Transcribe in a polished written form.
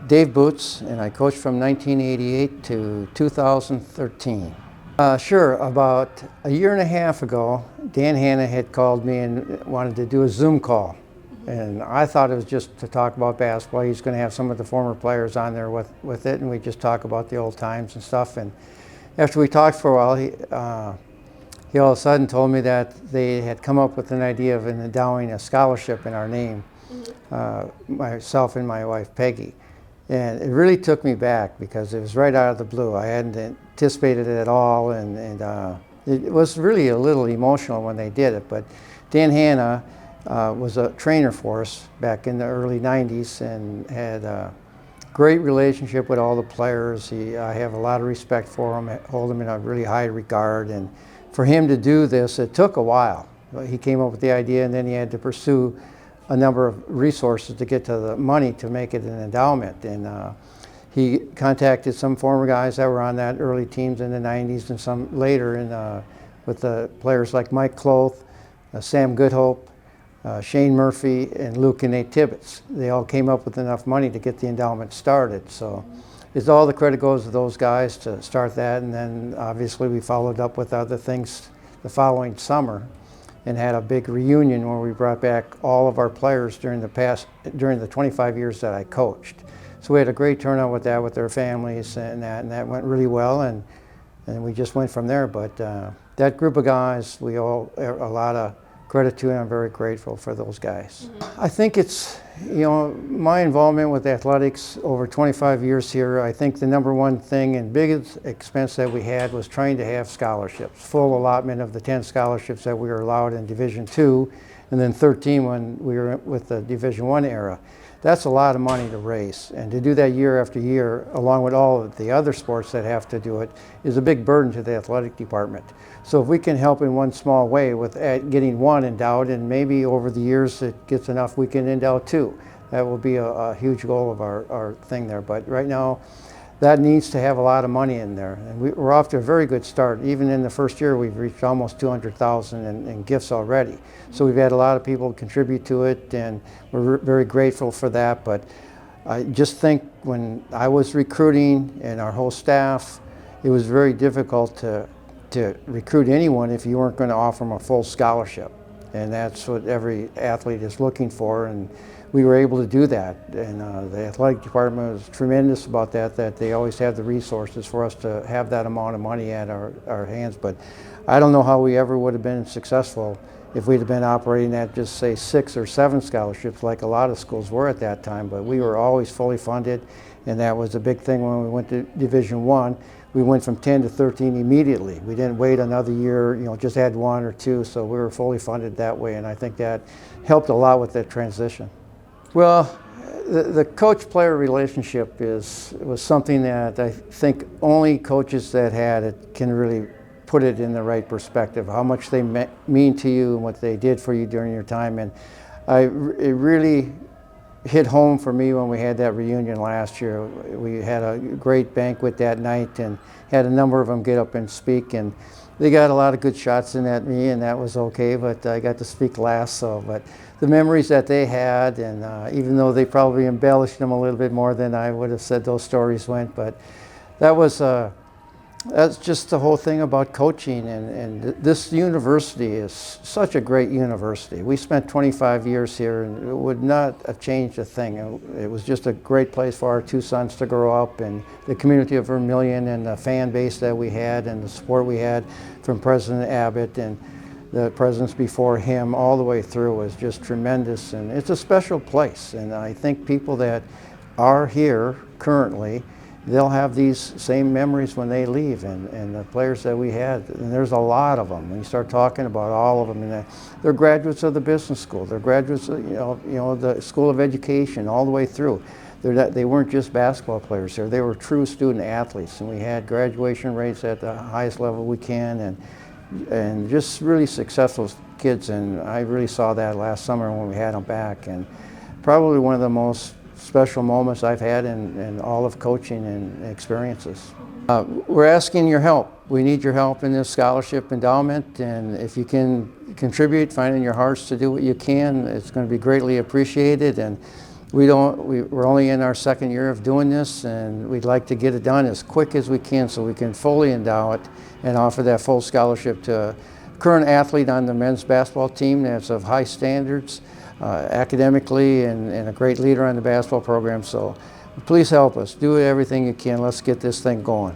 Dave Boots, and I coached from 1988 to 2013. Sure, about a year and a half ago, Dan Hanna had called me and wanted to do a Zoom call. And I thought it was just to talk about basketball. He's going to have some of the former players on there with it, and we just talk about the old times and stuff. And after we talked for a while, he all of a sudden told me that they had come up with an idea of endowing a scholarship in our name, myself and my wife Peggy. And it really took me back because it was right out of the blue. I hadn't anticipated it at all, and it was really a little emotional when they did it. But Dan Hanna was a trainer for us back in the early 90s and had a great relationship with all the players. I have a lot of respect for him, hold him in a really high regard. And for him to do this, it took a while. He came up with the idea, and then he had to pursue a number of resources to get to the money to make it an endowment. And he contacted some former guys that were on that early teams in the 90s and some later with the players like Mike Cloth, Sam Goodhope, Shane Murphy, and Luke and Nate Tibbetts. They all came up with enough money to get the endowment started. So all the credit goes to those guys to start that, and then obviously we followed up with other things the following summer and had a big reunion where we brought back all of our players during the 25 years that I coached. So we had a great turnout with that, with their families, and that went really well, and we just went from there. But that group of guys, we all a lot of credit to, and I'm very grateful for those guys. I think it's, my involvement with athletics over 25 years here, I think the number one thing and biggest expense that we had was trying to have scholarships, full allotment of the 10 scholarships that we were allowed in Division II, and then 13 when we were with the Division I era. That's a lot of money to raise, and to do that year after year, along with all of the other sports that have to do it, is a big burden to the athletic department. So if we can help in one small way with getting one endowed, and maybe over the years it gets enough, we can endow two. That will be a huge goal of our thing there. But right now, that needs to have a lot of money in there. And we're off to a very good start. Even in the first year, we've reached almost 200,000 in gifts already. So we've had a lot of people contribute to it, and we're very grateful for that. But I just think when I was recruiting and our whole staff, it was very difficult to recruit anyone if you weren't going to offer them a full scholarship. And that's what every athlete is looking for. And we were able to do that, and the athletic department was tremendous about that they always have the resources for us to have that amount of money at our hands. But I don't know how we ever would have been successful if we'd have been operating at just say 6 or 7 scholarships like a lot of schools were at that time. But we were always fully funded, and that was a big thing when we went to Division I. We went from 10 to 13 immediately. We didn't wait another year, just had 1 or 2, so we were fully funded that way, and I think that helped a lot with that transition. Well, the coach-player relationship was something that I think only coaches that had it can really put it in the right perspective, how much they mean to you and what they did for you during your time. And it really hit home for me when we had that reunion last year. We had a great banquet that night and had a number of them get up and speak, and they got a lot of good shots in at me, and that was okay, but I got to speak last. But the memories that they had, and even though they probably embellished them a little bit more than I would have said those stories went, but that's just the whole thing about coaching, and this university is such a great university. We spent 25 years here, and it would not have changed a thing. It was just a great place for our 2 sons to grow up, and the community of Vermilion, and the fan base that we had, and the support we had from President Abbott and the presidents before him all the way through was just tremendous. And it's a special place, and I think people that are here currently, they'll have these same memories when they leave, and the players that we had, and there's a lot of them. When you start talking about all of them, and they're graduates of the business school, they're graduates of, the School of Education all the way through. They weren't just basketball players here, they were true student athletes, and we had graduation rates at the highest level we can, and just really successful kids. And I really saw that last summer when we had them back, and probably one of the most special moments I've had in all of coaching and experiences. We're asking your help. We need your help in this scholarship endowment, and if you can contribute, find in your hearts to do what you can, it's going to be greatly appreciated. And We're only in our second year of doing this, and we'd like to get it done as quick as we can so we can fully endow it and offer that full scholarship to a current athlete on the men's basketball team that's of high standards academically and a great leader on the basketball program. So please help us. Do everything you can. Let's get this thing going.